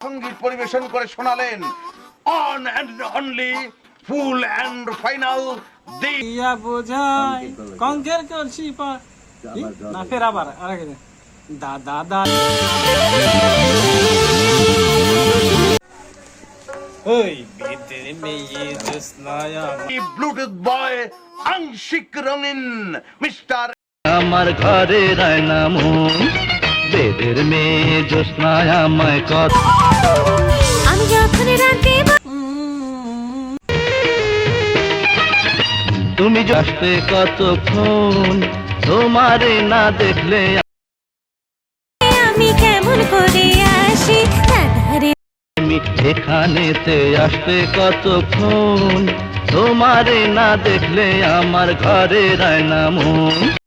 সঙ্গীত পরিবেশন করে শোনালেন on and only full and final দিয়া বোঝাই কঙ্কের কলসি পা না ফের আবার আরেক দাদা দা ওই বিদের মেয়ে জোসনায়া ব্লুটুথ বয় আংশিক রঙিন মিস্টার আমার ঘরে রায়না মন বেদের মেয়ে জোসনায় আমায় কথা আমি যখন রাতে তুমি আসতে কতক্ষণ তোমারে না দেখলে আমি কেমন করে আসি দাদারে আমি এখানেতে আসতে কতক্ষণ তোমারে না দেখলে আমার ঘরে রায়না মন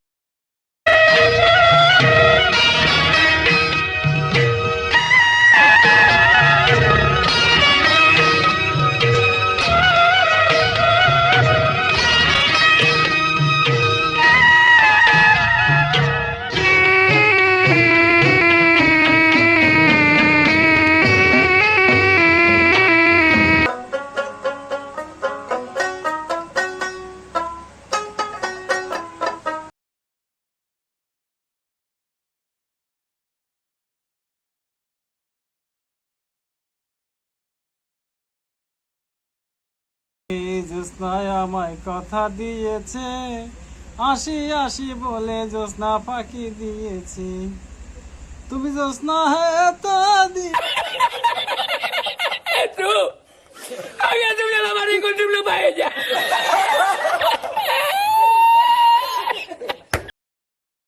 জোসনায় আমায় কথা দিয়েছে আসি আসি বলে জোসনা ফাঁকি দিয়েছি তুমি জোসনা হ্যাঁ তা দি Tú, había doblado la barriga con tu pluma ella.